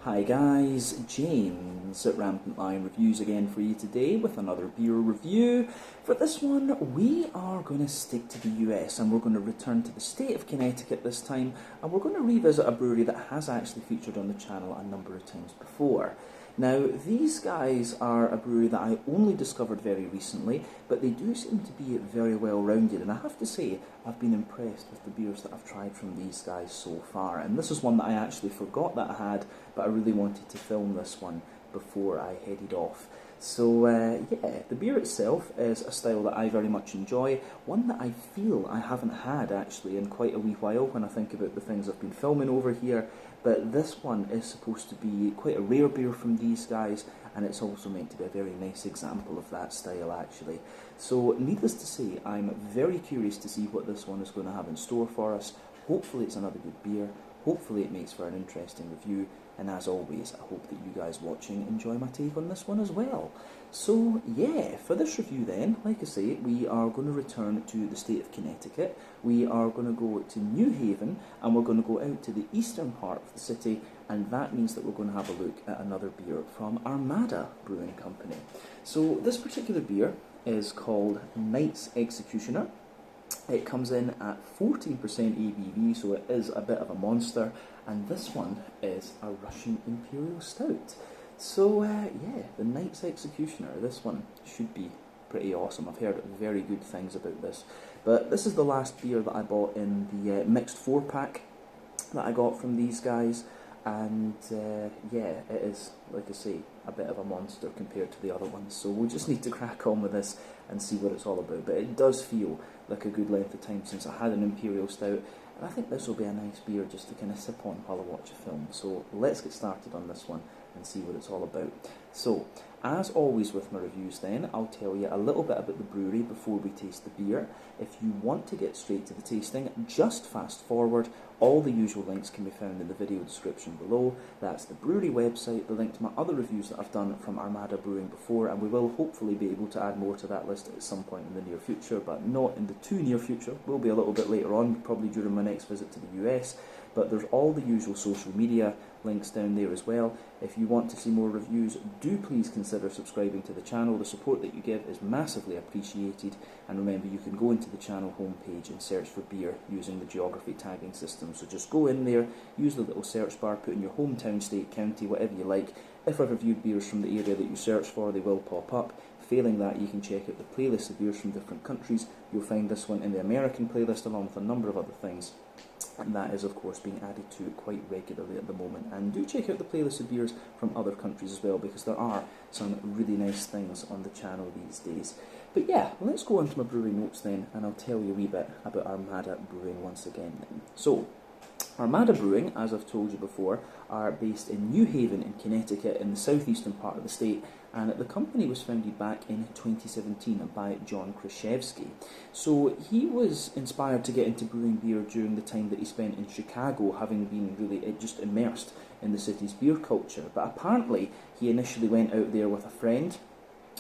Hi guys, James at Rampant Lion Reviews again for you today with another beer review. For this one, we are going to stick to the US and we're going to return to the state of Connecticut this time, and we're going to revisit a brewery that has actually featured on the channel a number of times before. Now, these guys are a brewery that I only discovered very recently, but they do seem to be very well rounded, and I have to say, I've been impressed with the beers that I've tried from these guys so far. And this is one that I actually forgot that I had, but I really wanted to film this one before I headed off. So yeah, the beer itself is a style that I very much enjoy, one that I feel I haven't had actually in quite a wee while when I think about the things I've been filming over here, but this one is supposed to be quite a rare beer from these guys, and it's also meant to be a very nice example of that style actually. So needless to say, I'm very curious to see what this one is going to have in store for us. Hopefully it's another good beer, hopefully it makes for an interesting review, and as always, I hope that you guys watching enjoy my take on this one as well. So yeah, for this review then, like I say, we are going to return to the state of Connecticut. We are going to go to New Haven, and we're going to go out to the eastern part of the city, and that means that we're going to have a look at another beer from Armada Brewing Company. So this particular beer is called Knight's Executioner. It comes in at 14% ABV, so it is a bit of a monster, and this one is a Russian Imperial Stout. So yeah, the Knight's Executioner, this one should be pretty awesome. I've heard very good things about this. But this is the last beer that I bought in the mixed 4-pack that I got from these guys, and yeah, it is, like I say, a bit of a monster compared to the other ones, so we'll just need to crack on with this and see what it's all about. But it does feel like a good length of time since I had an Imperial Stout, and I think this will be a nice beer just to kind of sip on while I watch a film. So let's get started on this one and see what it's all about. So, as always with my reviews then, I'll tell you a little bit about the brewery before we taste the beer. If you want to get straight to the tasting, just fast forward. All the usual links can be found in the video description below. That's the brewery website, the link to my other reviews that I've done from Armada Brewing before, and we will hopefully be able to add more to that list at some point in the near future, but not in the too near future. Will be a little bit later on, probably during my next visit to the US. But there's all the usual social media links down there as well. If you want to see more reviews, do please consider subscribing to the channel. The support that you give is massively appreciated, and remember, you can go into the channel homepage and search for beer using the geography tagging system. So just go in there, use the little search bar, put in your hometown, state, county, whatever you like. If I've reviewed beers from the area that you search for, they will pop up. Failing that, you can check out the playlist of beers from different countries. You'll find this one in the American playlist along with a number of other things, and that is of course being added to quite regularly at the moment. And do check out the playlist of beers from other countries as well, because there are some really nice things on the channel these days. But yeah, let's go on to my brewery notes then, and I'll tell you a wee bit about Armada Brewing once again then. So, Armada Brewing, as I've told you before, are based in New Haven in Connecticut in the southeastern part of the state, and the company was founded back in 2017 by John Kraszewski. So he was inspired to get into brewing beer during the time that he spent in Chicago, having been really just immersed in the city's beer culture. But apparently he initially went out there with a friend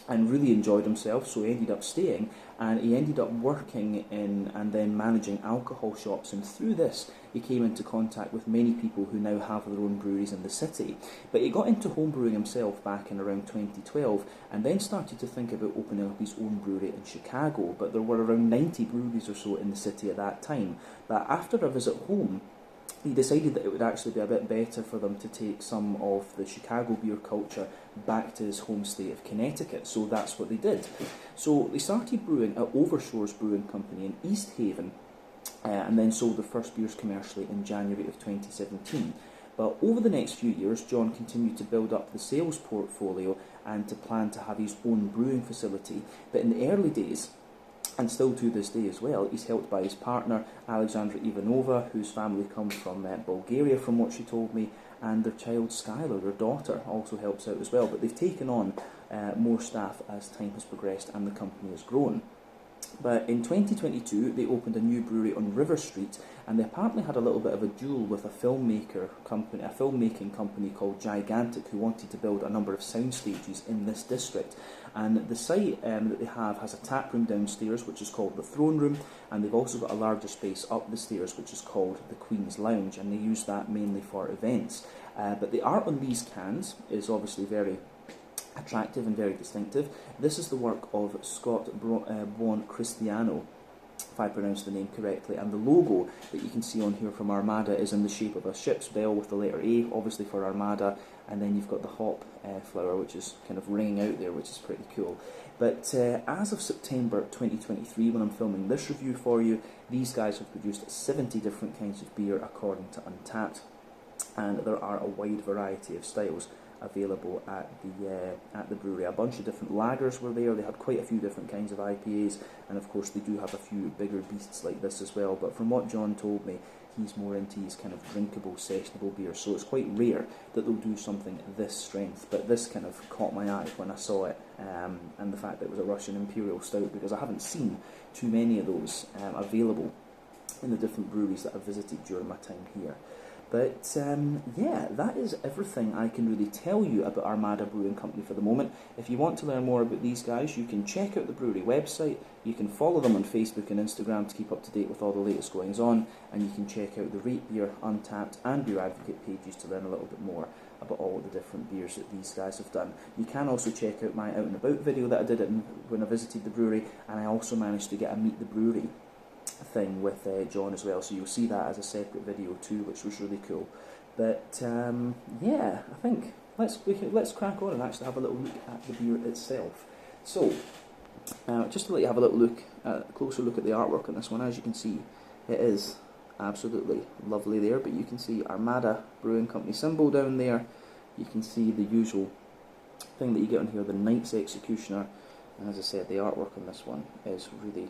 and really enjoyed himself, so he ended up staying, and he ended up working in and then managing alcohol shops, and through this he came into contact with many people who now have their own breweries in the city. But he got into homebrewing himself back in around 2012, and then started to think about opening up his own brewery in Chicago, but there were around 90 breweries or so in the city at that time. But after a visit home, he decided that it would actually be a bit better for them to take some of the Chicago beer culture back to his home state of Connecticut, so that's what they did. So they started brewing at Overshores Brewing Company in East Haven, and then sold their first beers commercially in January of 2017. But over the next few years, John continued to build up the sales portfolio and to plan to have his own brewing facility. But in the early days, and still to this day as well, he's helped by his partner, Alexandra Ivanova, whose family comes from Bulgaria, from what she told me, and their child, Skylar, their daughter, also helps out as well. But they've taken on more staff as time has progressed and the company has grown. But in 2022, they opened a new brewery on River Street, and they apparently had a little bit of a duel with a filmmaking company called Gigantic, who wanted to build a number of sound stages in this district. And the site that they have has a tap room downstairs, which is called the Throne Room, and they've also got a larger space up the stairs, which is called the Queen's Lounge, and they use that mainly for events. But the art on these cans is obviously very attractive and very distinctive. This is the work of Scott Buoncristiano, if I pronounce the name correctly, and the logo that you can see on here from Armada is in the shape of a ship's bell with the letter A, obviously for Armada, and then you've got the hop flower, which is kind of ringing out there, which is pretty cool. But as of September 2023, when I'm filming this review for you, these guys have produced 70 different kinds of beer according to Untappd, and there are a wide variety of styles available at the brewery. A bunch of different lagers were there. They had quite a few different kinds of IPAs, and of course they do have a few bigger beasts like this as well. But from what John told me, he's more into his kind of drinkable, sessionable beer, so it's quite rare that they'll do something this strength. But this kind of caught my eye when I saw it, and the fact that it was a Russian Imperial Stout, because I haven't seen too many of those available in the different breweries that I've visited during my time here. But yeah, that is everything I can really tell you about Armada Brewing Company for the moment. If you want to learn more about these guys, you can check out the brewery website, you can follow them on Facebook and Instagram to keep up to date with all the latest goings on, and you can check out the Rate Beer, Untappd and Beer Advocate pages to learn a little bit more about all the different beers that these guys have done. You can also check out my out and about video that I did when I visited the brewery, and I also managed to get a Meet the Brewery thing with John as well, so you'll see that as a separate video too, which was really cool. But yeah, I think let's crack on and actually have a little look at the beer itself. So just to let you have a little look, closer look at the artwork on this one. As you can see, it is absolutely lovely there, but you can see Armada Brewing Company symbol down there. You can see the usual thing that you get on here, the Knight's Executioner, and as I said, the artwork on this one is really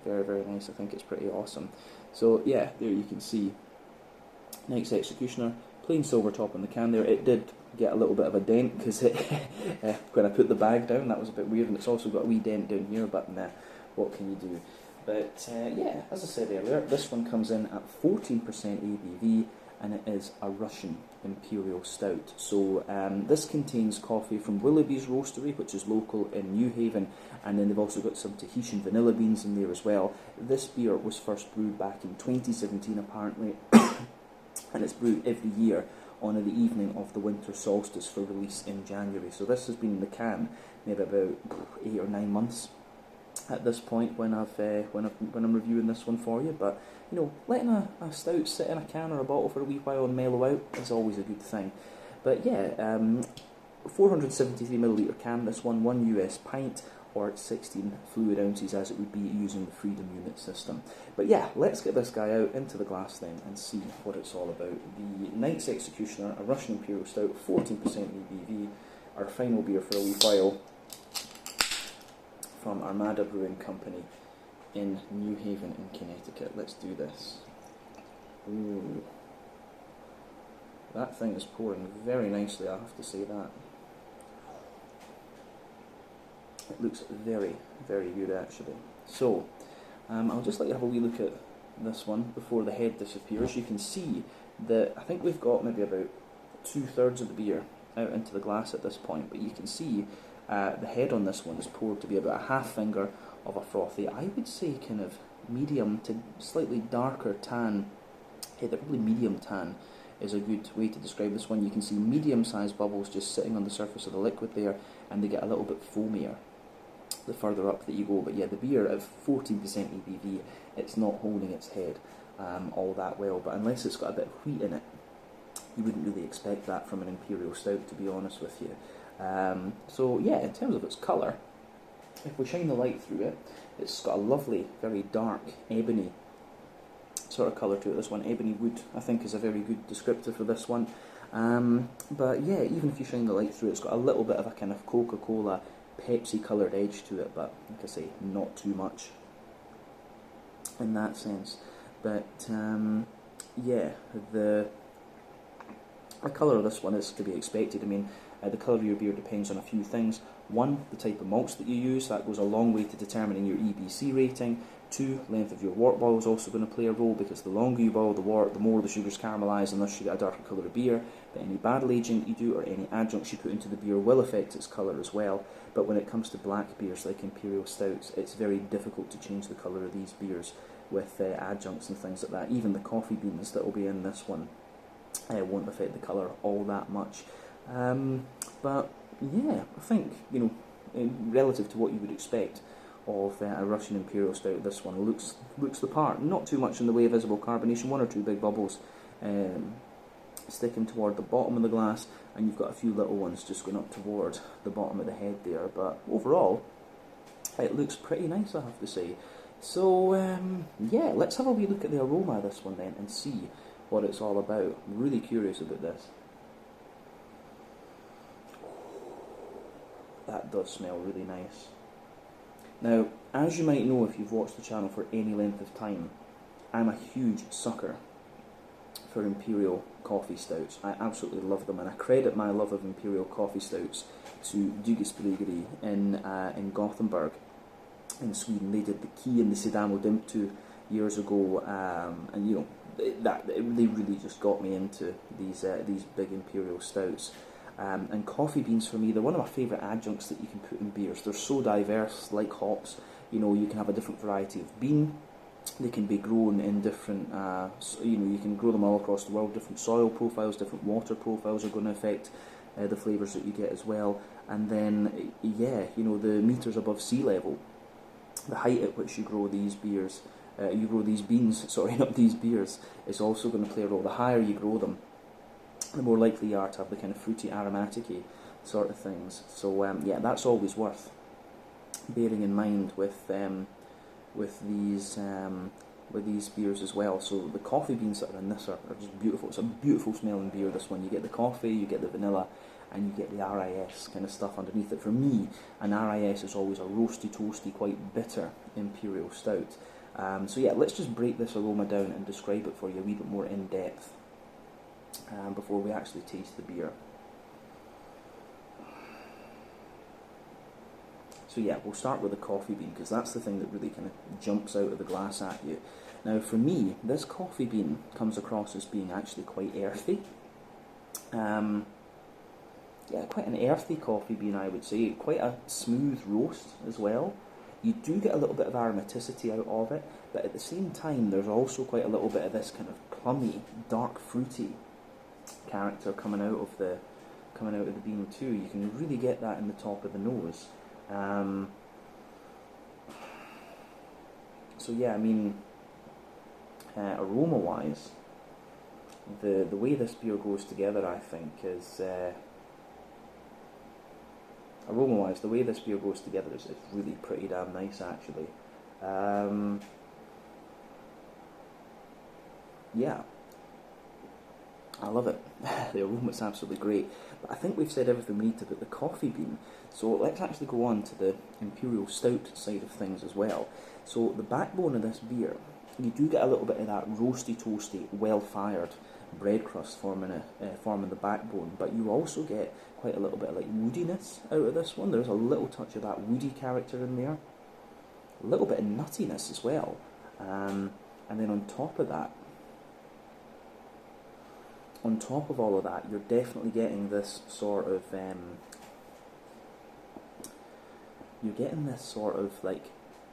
very, very nice. I think it's pretty awesome. So yeah, there you can see Knight's Executioner, plain silver top on the can there. It did get a little bit of a dent because when I put the bag down, that was a bit weird, and it's also got a wee dent down here, but what can you do? But yeah, as I said earlier, this one comes in at 14% ABV, and it is a Russian Imperial Stout. So this contains coffee from Willoughby's Roastery, which is local in New Haven, and then they've also got some Tahitian vanilla beans in there as well. This beer was first brewed back in 2017 apparently, and it's brewed every year on the evening of the winter solstice for release in January. So this has been in the can maybe about 8 or 9 months at this point when I'm reviewing this one for you. But you know, letting a stout sit in a can or a bottle for a wee while and mellow out is always a good thing. But yeah, 473ml can, this one, 1 US pint, or 16 fluid ounces as it would be using the Freedom Unit system. But yeah, let's get this guy out into the glass then and see what it's all about. The Knight's Executioner, a Russian Imperial Stout, 14% ABV, our final beer for a wee while, from Armada Brewing Company in New Haven in Connecticut. Let's do this. Ooh. That thing is pouring very nicely, I have to say that. It looks very, very good actually. So, I'll just let you have a wee look at this one before the head disappears. You can see that I think we've got maybe about 2/3 of the beer out into the glass at this point, but you can see the head on this one is poured to be about a half finger of a frothy, I would say kind of medium to slightly darker tan. Probably medium tan is a good way to describe this one. You can see medium-sized bubbles just sitting on the surface of the liquid there, and they get a little bit foamier the further up that you go. But yeah, the beer at 14% ABV, it's not holding its head all that well, but unless it's got a bit of wheat in it, you wouldn't really expect that from an Imperial Stout, to be honest with you. So yeah, in terms of its colour, if we shine the light through it, it's got a lovely, very dark, ebony sort of colour to it. This one, ebony wood, I think is a very good descriptor for this one. But yeah, even if you shine the light through it, it's got a little bit of a kind of Coca-Cola, Pepsi coloured edge to it, but like I say, not too much in that sense. But yeah, the colour of this one is to be expected. I mean, The colour of your beer depends on a few things. One, the type of malts that you use, that goes a long way to determining your EBC rating. Two, length of your wort boil is also going to play a role, because the longer you boil the wort, the more the sugars caramelise, and thus you get a darker colour of beer. But any barrel aging you do, or any adjuncts you put into the beer, will affect its colour as well. But when it comes to black beers like Imperial Stouts, it's very difficult to change the colour of these beers with adjuncts and things like that. Even the coffee beans that will be in this one won't affect the colour all that much. But yeah, I think, you know, relative to what you would expect of a Russian Imperial Stout, this one looks the part. Not too much in the way of visible carbonation, one or two big bubbles sticking toward the bottom of the glass, and you've got a few little ones just going up toward the bottom of the head there. But overall, it looks pretty nice, I have to say. So yeah, let's have a wee look at the aroma of this one then and see what it's all about. I'm really curious about this. That does smell really nice. Now, as you might know if you've watched the channel for any length of time, I'm a huge sucker for Imperial coffee stouts. I absolutely love them, and I credit my love of Imperial coffee stouts to Dugges Bryggeri in Gothenburg in Sweden. They did the Key and the Sidamo Dimtu years ago, and you know, they really just got me into these big Imperial stouts. And coffee beans, for me, they're one of my favourite adjuncts that you can put in beers. They're so diverse, like hops. You know, you can have a different variety of bean. They can be grown in different, you know, you can grow them all across the world. Different soil profiles, different water profiles are going to affect the flavours that you get as well. And then, yeah, you know, the metres above sea level, the height at which you grow these beers, you grow these beans, sorry, not these beers, is also going to play a role. The higher you grow them, the more likely you are to have the kind of fruity, aromatic-y sort of things. So yeah, that's always worth bearing in mind with these beers as well. So the coffee beans that are in this are just beautiful. It's a beautiful smelling beer, this one. You get the coffee, you get the vanilla, and you get the RIS kind of stuff underneath it. For me, an RIS is always a roasty, toasty, quite bitter Imperial Stout. So yeah, let's just break this aroma down and describe it for you a wee bit more in depth before we actually taste the beer. So yeah, we'll start with the coffee bean, because that's the thing that really kind of jumps out of the glass at you. Now for me, this coffee bean comes across as being actually quite earthy. Yeah, quite an earthy coffee bean, I would say. Quite a smooth roast as well. You do get a little bit of aromaticity out of it, but at the same time there's also quite a little bit of this kind of plummy, dark fruity character coming out of the bean too. You can really get that in the top of the nose. So yeah, I mean, aroma wise, the way this beer goes together, I think, is aroma wise, the way this beer goes together is really pretty damn nice, actually. Yeah, I love it. The aroma's absolutely great. But I think we've said everything we need to about the coffee bean. So let's actually go on to the Imperial Stout side of things as well. So the backbone of this beer, you do get a little bit of that roasty, toasty, well-fired bread crust forming the backbone, but you also get quite a little bit of like woodiness out of this one. There's a little touch of that woody character in there. A little bit of nuttiness as well. And then on top of that, on top of all of that, you're definitely getting this sort of like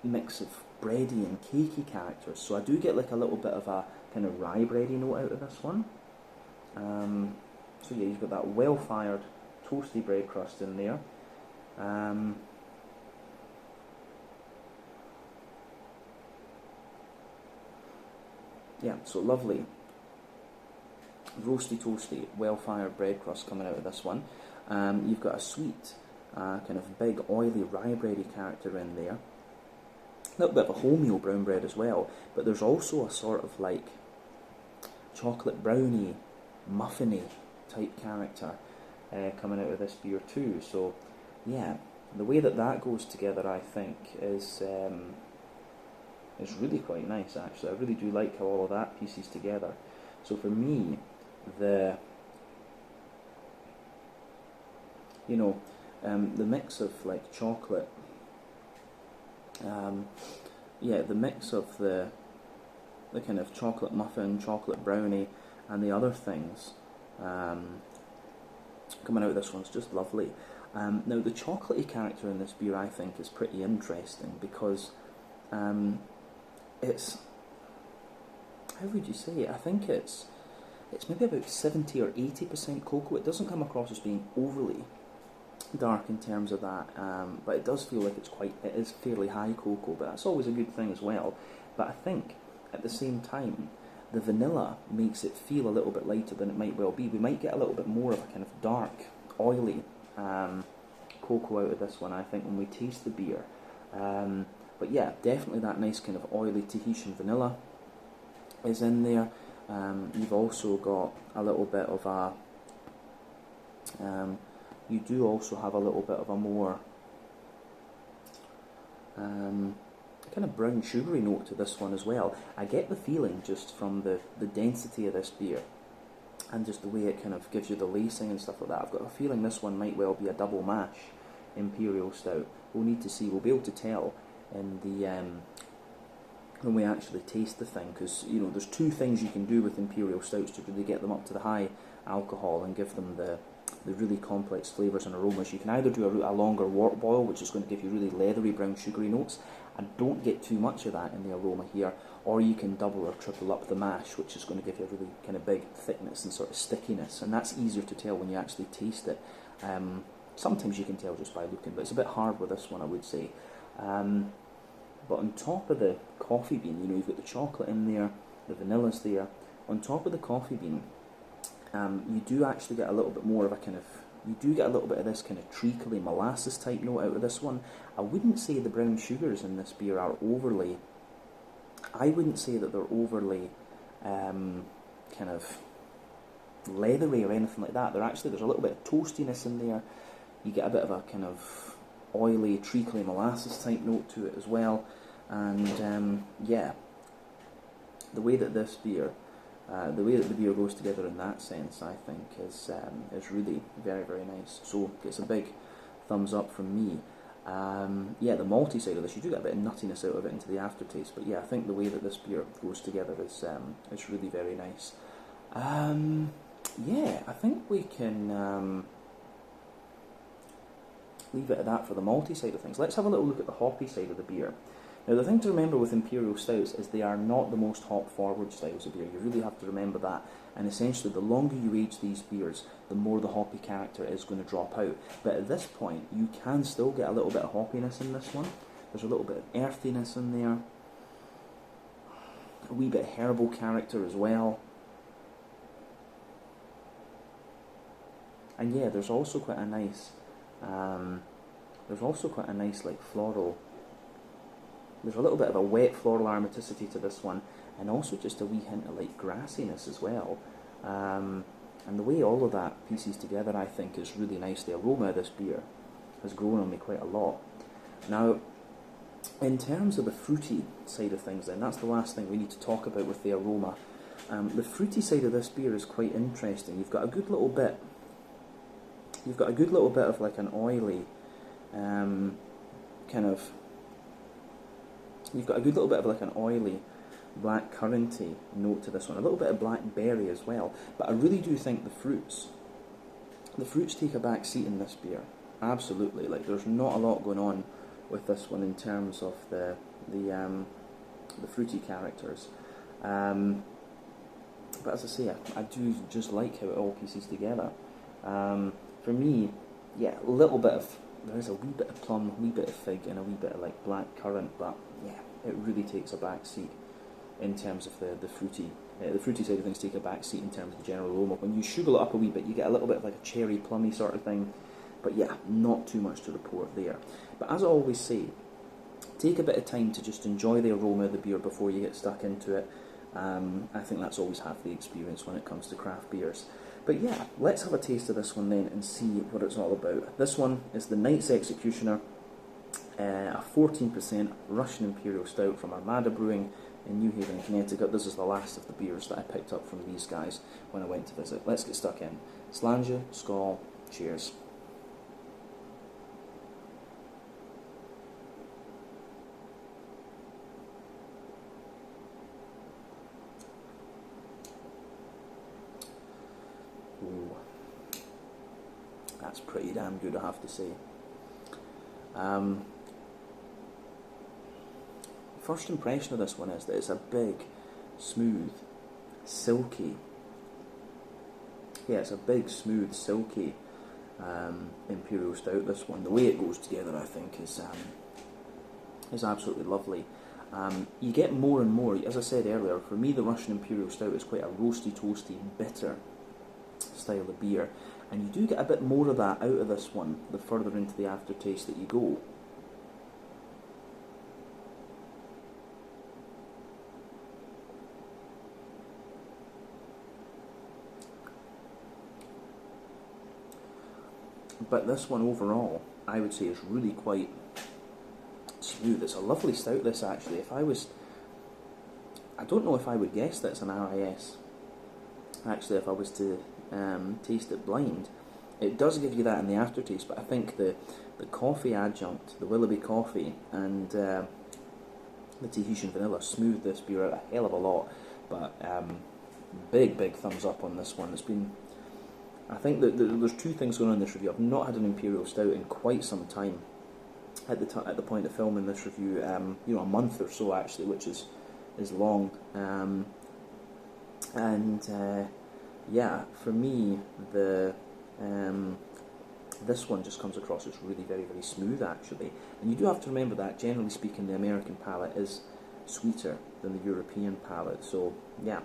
mix of bready and cakey characters. So I do get like a little bit of a kind of rye bready note out of this one. So yeah, you've got that well-fired toasty bread crust in there. Yeah, so lovely roasty, toasty, well-fired bread crust coming out of this one. You've got a sweet, kind of big, oily, rye bready character in there. A little bit of a wholemeal brown bread as well, but there's also a sort of like chocolate brownie, muffiny type character coming out of this beer too. So yeah, the way that goes together, I think, is really quite nice, actually. I really do like how all of that pieces together. So for me, the you know, the mix of like chocolate, yeah, the mix of the kind of chocolate muffin, chocolate brownie, and the other things coming out of this one's just lovely. Now the chocolatey character in this beer, I think, is pretty interesting because it's, how would you say it? I think it's maybe about 70 or 80% cocoa. It doesn't come across as being overly dark in terms of that, but it does feel like it is fairly high cocoa, but that's always a good thing as well. But I think at the same time, the vanilla makes it feel a little bit lighter than it might well be. We might get a little bit more of a kind of dark, oily cocoa out of this one, I think, when we taste the beer. But yeah, definitely that nice kind of oily Tahitian vanilla is in there. You've also got a little bit of a, you do also have a little bit of a more kind of brown sugary note to this one as well. I get the feeling just from the density of this beer and just the way it kind of gives you the lacing and stuff like that. I've got a feeling this one might well be a double mash Imperial Stout. We'll need to see. We'll be able to tell in the when we actually taste the thing, because you know there's two things you can do with Imperial Stouts to really get them up to the high alcohol and give them the really complex flavours and aromas. You can either do a longer wort boil, which is going to give you really leathery brown sugary notes, and don't get too much of that in the aroma here, or you can double or triple up the mash, which is going to give you a really kind of big thickness and sort of stickiness, and that's easier to tell when you actually taste it. Sometimes you can tell just by looking, but it's a bit hard with this one, I would say. But on top of the coffee bean, you know, you've got the chocolate in there, the vanilla's there. On top of the coffee bean, you do actually get a little bit more of a kind of, you do get a little bit of this kind of treacly molasses type note out of this one. I wouldn't say the brown sugars in this beer are overly, I wouldn't say that they're overly kind of leathery or anything like that. There's a little bit of toastiness in there. You get a bit of a kind of oily, treacly molasses type note to it as well. And yeah, the way that this beer, the way that the beer goes together in that sense, I think, is really very, very nice. So gets a big thumbs up from me. Yeah, the malty side of this, you do get a bit of nuttiness out of it into the aftertaste, but yeah, I think the way that this beer goes together is really very nice. Yeah, I think we can leave it at that for the malty side of things. Let's have a little look at the hoppy side of the beer. Now, the thing to remember with Imperial Stouts is they are not the most hop-forward styles of beer. You really have to remember that. And essentially, the longer you age these beers, the more the hoppy character is going to drop out. But at this point, you can still get a little bit of hoppiness in this one. There's a little bit of earthiness in there. A wee bit of herbal character as well. And yeah, there's also quite a nice like floral. There's a little bit of a wet floral aromaticity to this one, and also just a wee hint of like grassiness as well. And the way all of that pieces together, I think, is really nice. The aroma of this beer has grown on me quite a lot. Now, in terms of the fruity side of things, then that's the last thing we need to talk about with the aroma. The fruity side of this beer is quite interesting. You've got a good little bit of like an oily you've got a good little bit of like an oily black curranty note to this one, a little bit of blackberry as well, but I really do think the fruits take a back seat in this beer, absolutely. Like, there's not a lot going on with this one in terms of the fruity characters, but as I say, I do just like how it all pieces together. For me, yeah, a little bit of, there is a wee bit of plum, a wee bit of fig, and a wee bit of like black currant, but yeah, it really takes a back seat in terms of the fruity side of things. Take a back seat in terms of the general aroma. When you sugar it up a wee bit, you get a little bit of like a cherry plummy sort of thing, but yeah, not too much to report there. But as I always say, take a bit of time to just enjoy the aroma of the beer before you get stuck into it. I think that's always half the experience when it comes to craft beers. But yeah, let's have a taste of this one then and see what it's all about. This one is the Knight's Executioner, a 14% Russian Imperial Stout from Armada Brewing in New Haven, Connecticut. This is the last of the beers that I picked up from these guys when I went to visit. Let's get stuck in. Slàinte, skål, cheers. That's pretty damn good, I have to say. First impression of this one is that it's a big, smooth, silky. Yeah, it's a big, smooth, silky Imperial Stout. This one, the way it goes together, I think, is absolutely lovely. You get more and more, as I said earlier, for me the Russian Imperial Stout is quite a roasty, toasty, bitter style of beer, and you do get a bit more of that out of this one the further into the aftertaste that you go. But this one overall, I would say, is really quite smooth. It's a lovely stout, this, actually. I don't know if I would guess that it's an RIS, actually, if I was to taste it blind. It does give you that in the aftertaste, but I think the coffee adjunct, the Willoughby coffee, and the Tahitian vanilla smooth this beer out a hell of a lot. But big thumbs up on this one. It's been... I think that there's two things going on in this review. I've not had an Imperial Stout in quite some time. At the point of filming this review, you know, a month or so actually, which is long. Yeah, for me, this one just comes across as really very smooth, actually. And you do have to remember that, generally speaking, the American palate is sweeter than the European palate. So yeah.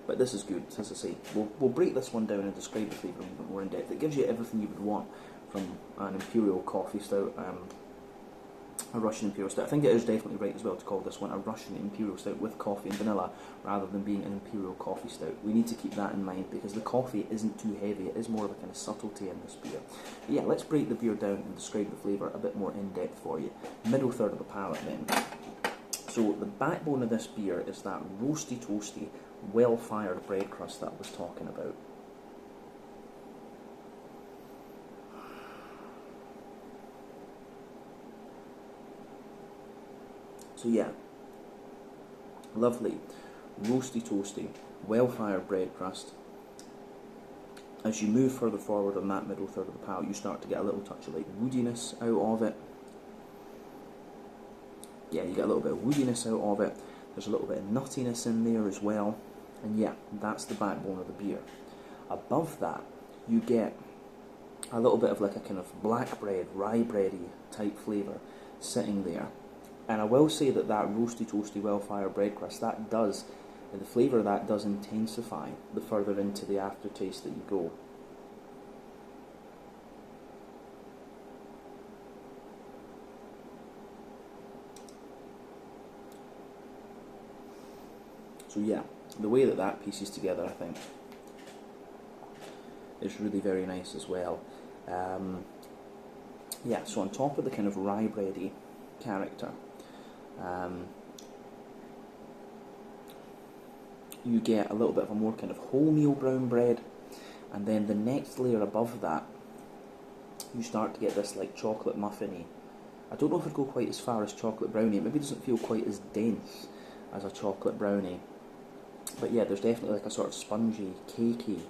But this is good, as I say. We'll break this one down and describe the flavour a little bit more in depth. It gives you everything you would want from an Imperial coffee stout, a Russian Imperial Stout. I think it is definitely right as well to call this one a Russian Imperial Stout with coffee and vanilla, rather than being an Imperial Coffee Stout. We need to keep that in mind, because the coffee isn't too heavy. It is more of a kind of subtlety in this beer. But yeah, let's break the beer down and describe the flavour a bit more in depth for you. Middle third of the palate then. So the backbone of this beer is that roasty, toasty, well-fired bread crust that I was talking about. So yeah, lovely, roasty, toasty, well-fired bread crust. As you move further forward on that middle third of the palate, you start to get a little touch of like woodiness out of it. Yeah, you get a little bit of woodiness out of it. There's a little bit of nuttiness in there as well. And yeah, that's the backbone of the beer. Above that, you get a little bit of like a kind of black bread, rye bready type flavour sitting there. And I will say that roasty, toasty, well-fired bread crust, the flavour of that does intensify the further into the aftertaste that you go. So yeah, the way that pieces together, I think, is really very nice as well. Yeah, so on top of the kind of rye bready character, you get a little bit of a more kind of wholemeal brown bread, and then the next layer above that, you start to get this like chocolate muffiny. I don't know if it'd go quite as far as chocolate brownie. It maybe doesn't feel quite as dense as a chocolate brownie. But yeah, there's definitely like a sort of spongy, cakey,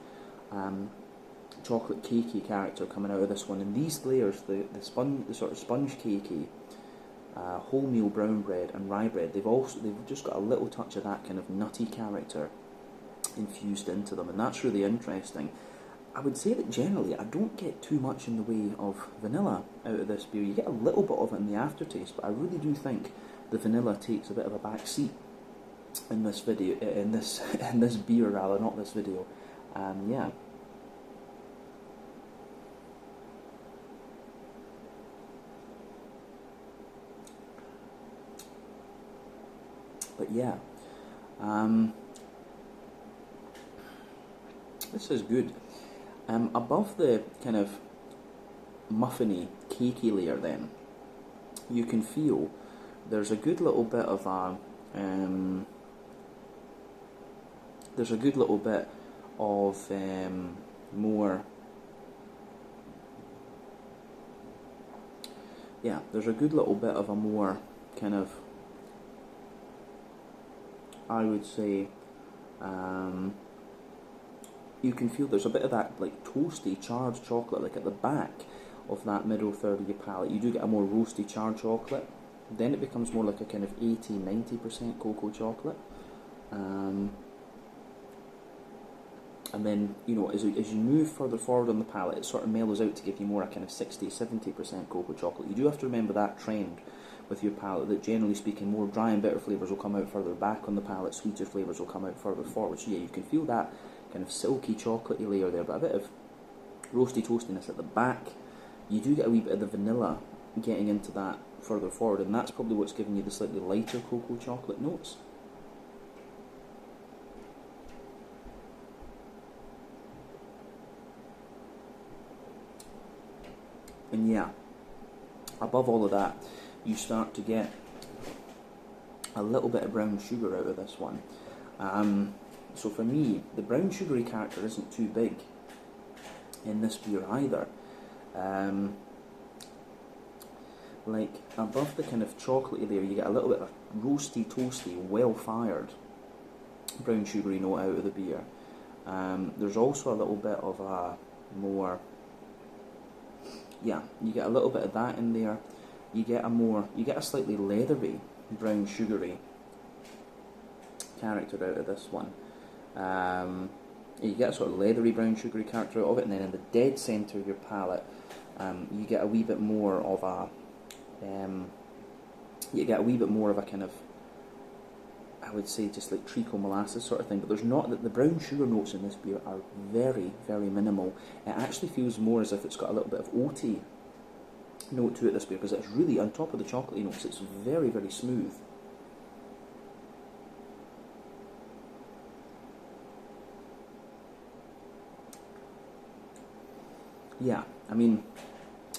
chocolate cakey character coming out of this one. And these layers, the sort of sponge cakey, wholemeal brown bread and rye bread, they've just got a little touch of that kind of nutty character infused into them, and that's really interesting. I would say that generally I don't get too much in the way of vanilla out of this beer. You get a little bit of it in the aftertaste, but I really do think the vanilla takes a bit of a back seat in this video, in this beer rather, not this video. Yeah. But yeah, this is good. Above the kind of muffiny, cakey layer then, you can feel there's a good little bit of a, more, yeah, there's a good little bit of a more kind of, I would say, you can feel there's a bit of that like toasty charred chocolate like at the back of that middle third of your palate. You do get a more roasty charred chocolate. Then it becomes more like a kind of 80-90% cocoa chocolate. And then, you know, as you move further forward on the palate, it sort of mellows out to give you more a kind of 60-70% cocoa chocolate. You do have to remember that trend with your palate, that generally speaking, more dry and bitter flavours will come out further back on the palate, sweeter flavours will come out further forward. So yeah, you can feel that kind of silky chocolatey layer there, but a bit of roasty toastiness at the back. You do get a wee bit of the vanilla getting into that further forward, and that's probably what's giving you the slightly lighter cocoa chocolate notes. And yeah, above all of that, you start to get a little bit of brown sugar out of this one. So for me, the brown sugary character isn't too big in this beer either. Like above the kind of chocolatey layer, you get a little bit of a roasty, toasty, well-fired brown sugary note out of the beer. There's also a little bit of a more, yeah, you get a little bit of that in there. You get a slightly leathery brown sugary character out of this one. You get a sort of leathery brown sugary character out of it, and then in the dead centre of your palate, you get a wee bit more of a kind of, I would say, just like treacle molasses sort of thing. But there's not, the brown sugar notes in this beer are very, very minimal. It actually feels more as if it's got a little bit of oaty note to it, this beer, because it's really, on top of the chocolatey notes, it's very, very smooth. Yeah, I mean,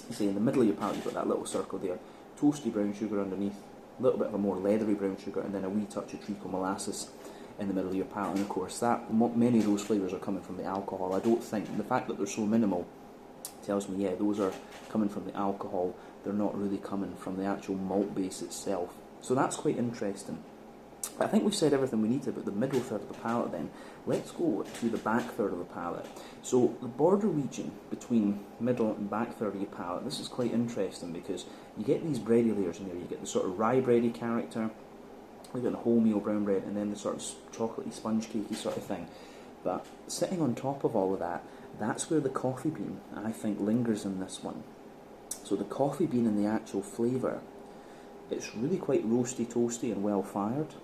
you see in the middle of your palate you've got that little circle there, toasty brown sugar underneath, a little bit of a more leathery brown sugar, and then a wee touch of treacle molasses in the middle of your palate. And of course, that many of those flavours are coming from the alcohol. I don't think, the fact that they're so minimal tells me, yeah, those are coming from the alcohol. They're not really coming from the actual malt base itself. So that's quite interesting. I think we've said everything we need to about the middle third of the palate then. Let's go to the back third of the palate. So the border region between middle and back third of your palate, this is quite interesting because you get these bready layers in there. You get the sort of rye bready character, you get the wholemeal brown bread, and then the sort of chocolatey sponge cakey sort of thing. But sitting on top of all of that, that's where the coffee bean, I think, lingers in this one. So the coffee bean and the actual flavour, it's really quite roasty, toasty and well fired.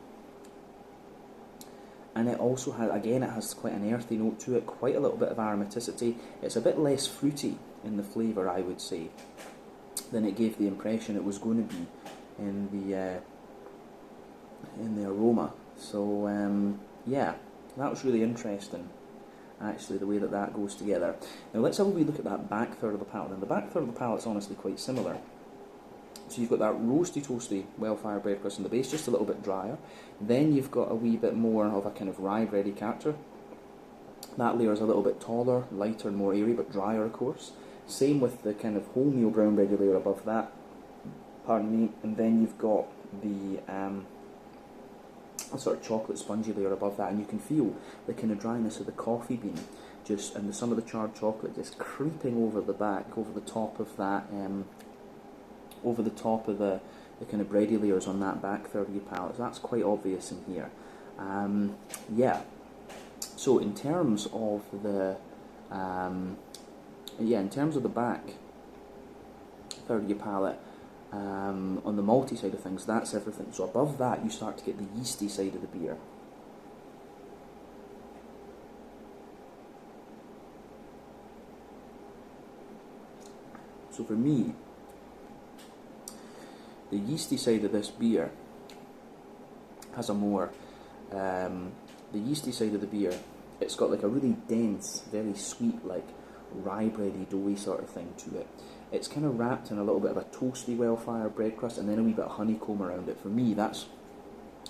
And it also has, again, it has quite an earthy note to it, quite a little bit of aromaticity. It's a bit less fruity in the flavour, I would say, than it gave the impression it was going to be in the aroma. So yeah, that was really interesting, actually, the way that that goes together. Now let's have a wee look at that back third of the palate. And the back third of the palate is honestly quite similar. So you've got that roasty, toasty, well-fired bread crust in the base, just a little bit drier. Then you've got a wee bit more of a kind of rye bready character. That layer is a little bit taller, lighter and more airy, but drier, of course. Same with the kind of wholemeal brown bready layer above that. Pardon me. And then you've got the a sort of chocolate spongy layer above that, and you can feel the kind of dryness of the coffee bean, and some of the charred chocolate just creeping over the back, over the top of that. Over the top of the kind of bready layers on that back third of your palate. So that's quite obvious in here. Yeah. So in terms of the back third of your palate, on the malty side of things, that's everything. So above that, you start to get the yeasty side of the beer. So for me, the yeasty side of this beer has a more, the yeasty side of the beer, it's got like a really dense, very sweet, like rye bready, doughy sort of thing to it. It's kind of wrapped in a little bit of a toasty, well-fired bread crust, and then a wee bit of honeycomb around it. For me, that's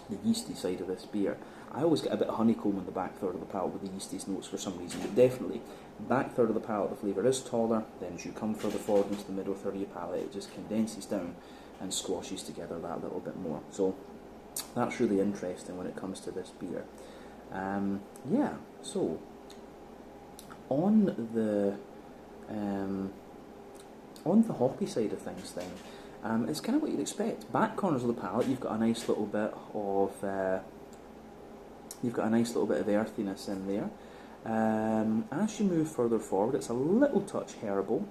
the yeasty side of this beer. I always get a bit of honeycomb in the back third of the palate with the yeasty notes for some reason, but definitely, back third of the palate, the flavour is taller. Then as you come further forward into the middle third of your palate, it just condenses down and squashes together that little bit more. So that's really interesting when it comes to this beer. Yeah, so on the hoppy side of things, then it's kind of what you'd expect. Back corners of the palate, you've got a nice little bit of earthiness in there. As you move further forward, it's a little touch herbal.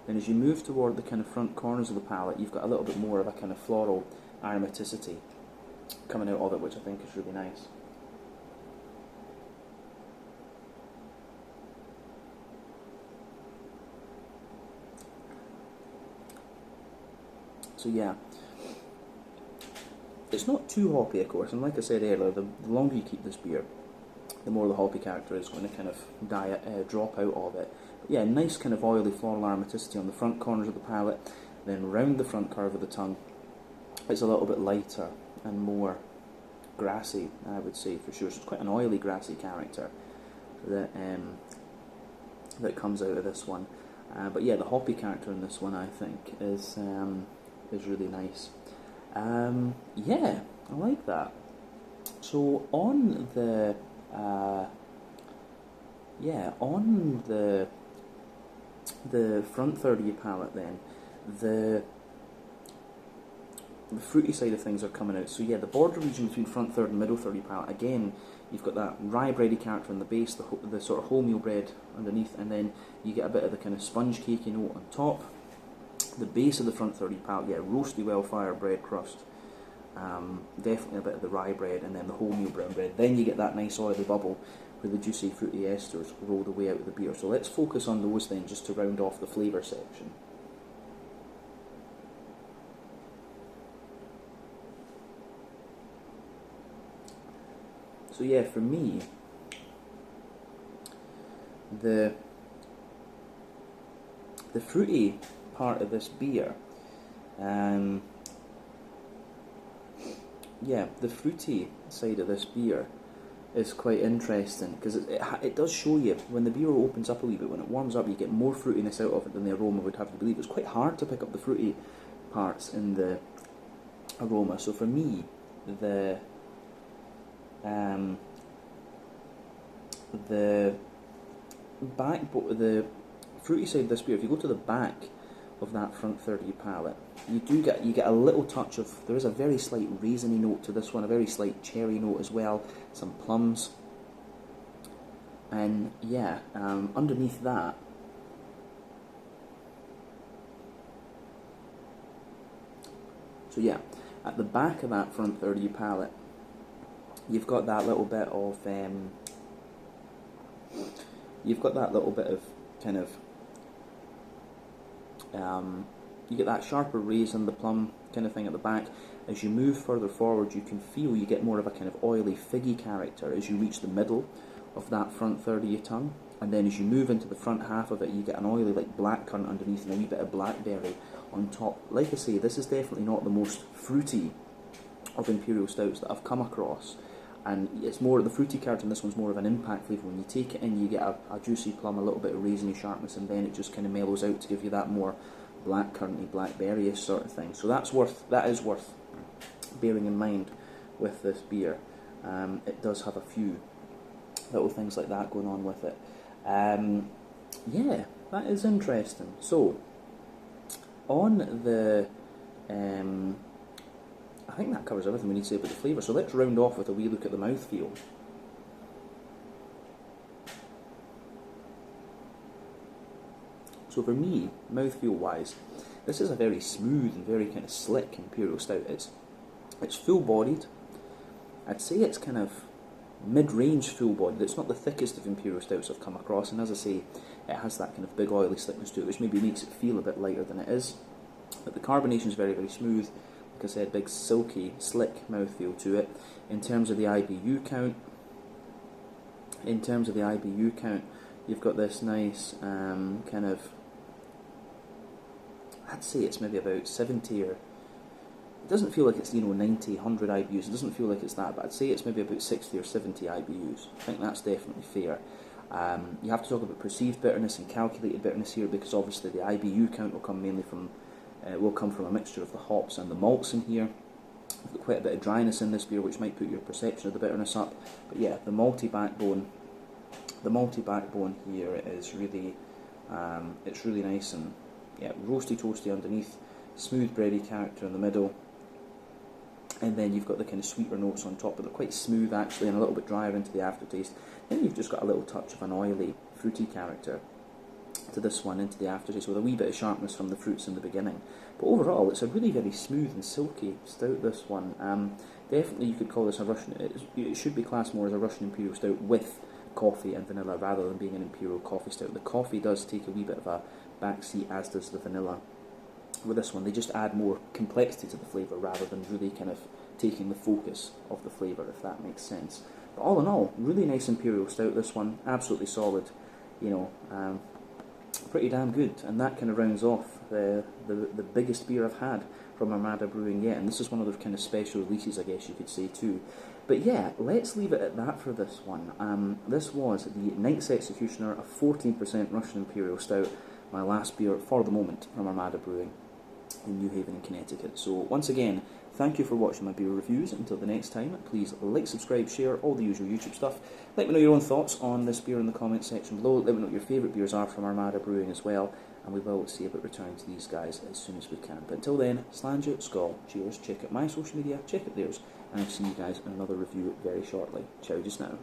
Then as you move toward the kind of front corners of the palate, you've got a little bit more of a kind of floral aromaticity coming out of it, which I think is really nice. So yeah, it's not too hoppy, of course, and like I said earlier, the longer you keep this beer, the more the hoppy character is going to kind of drop out of it. But yeah, nice kind of oily floral aromaticity on the front corners of the palate, then round the front curve of the tongue, it's a little bit lighter and more grassy, I would say, for sure. So it's quite an oily, grassy character that comes out of this one. But yeah, the hoppy character in this one, I think, is really nice. Yeah, I like that. So on the front third of your palate, then the fruity side of things are coming out. So yeah, the border region between front third and middle third of your palate, again, you've got that rye bready character on the base, the sort of wholemeal bread underneath, and then you get a bit of the kind of sponge cakey note on top. The base of the front third of your palate, yeah, roasty well-fired bread crust. Definitely a bit of the rye bread, and then the wholemeal brown bread. Then you get that nice oily bubble where the juicy fruity esters roll the way out of the beer. So let's focus on those then, just to round off the flavour section. So yeah, for me, the fruity part of this beer, yeah, the fruity side of this beer is quite interesting, because it does show you, when the beer opens up a wee bit, when it warms up, you get more fruitiness out of it than the aroma would have you believe. It's quite hard to pick up the fruity parts in the aroma. So for me, the fruity side of this beer, if you go to the back of that front third of your palate, you get a little touch of, there is a very slight raisiny note to this one, a very slight cherry note as well, some plums, and yeah, underneath that, so yeah, at the back of that front third of your palate, you've got that little bit of kind of you get that sharper raisin, the plum kind of thing at the back. As you move further forward, you can feel you get more of a kind of oily, figgy character as you reach the middle of that front third of your tongue. And then as you move into the front half of it, you get an oily, like, blackcurrant underneath and a wee bit of blackberry on top. Like I say, this is definitely not the most fruity of Imperial Stouts that I've come across. And it's more, the fruity character in this one's more of an impact flavour. When you take it in, you get a juicy plum, a little bit of raisiny sharpness, and then it just kind of mellows out to give you that more blackcurranty, blackberry-ish sort of thing. So that is worth bearing in mind with this beer. It does have a few little things like that going on with it. Yeah, that is interesting. So on the I think that covers everything we need to say about the flavour. So let's round off with a wee look at the mouthfeel. So for me, mouthfeel wise, this is a very smooth and very kind of slick Imperial Stout. It's full-bodied. I'd say it's kind of mid-range full-bodied. It's not the thickest of Imperial Stouts I've come across, and as I say, it has that kind of big oily slickness to it, which maybe makes it feel a bit lighter than it is. But the carbonation is very, very smooth. Like I said, big, silky, slick mouthfeel to it. In terms of the IBU count, you've got this nice kind of, I'd say it's maybe about 70, or it doesn't feel like it's 90, 100 IBUs. It doesn't feel like it's that, but I'd say it's maybe about 60 or 70 IBUs. I think that's definitely fair. You have to talk about perceived bitterness and calculated bitterness here, because obviously the IBU count will come mainly from a mixture of the hops and the malts in here. We've got quite a bit of dryness in this beer, which might put your perception of the bitterness up. But yeah, the malty backbone The malty backbone here is really, it's really nice and yeah, roasty toasty underneath, smooth bready character in the middle, and then you've got the kind of sweeter notes on top, but they're quite smooth actually and a little bit drier into the aftertaste. Then you've just got a little touch of an oily, fruity character to this one into the aftertaste, with a wee bit of sharpness from the fruits in the beginning. But overall, it's a really very smooth and silky stout, this one. Definitely you could call this a Russian, it should be classed more as a Russian Imperial Stout with coffee and vanilla rather than being an Imperial Coffee Stout. The coffee does take a wee bit of a backseat, as does the vanilla. With this one, they just add more complexity to the flavour rather than really kind of taking the focus of the flavour, if that makes sense. But all in all, really nice Imperial Stout, this one. Absolutely solid, you know, pretty damn good. And that kind of rounds off the biggest beer I've had from Armada Brewing yet. And this is one of their kind of special releases, I guess you could say, too. But yeah, let's leave it at that for this one. This was the Knight's Executioner, a 14% Russian Imperial Stout, my last beer for the moment from Armada Brewing in New Haven in Connecticut. So once again, thank you for watching my beer reviews. Until the next time, please like, subscribe, share, all the usual YouTube stuff. Let me know your own thoughts on this beer in the comment section below. Let me know what your favourite beers are from Armada Brewing as well, and we will see about returning to these guys as soon as we can. But until then, Slàinte, Skål, cheers, check out my social media, check out theirs, and I'll see you guys in another review very shortly. Ciao just now.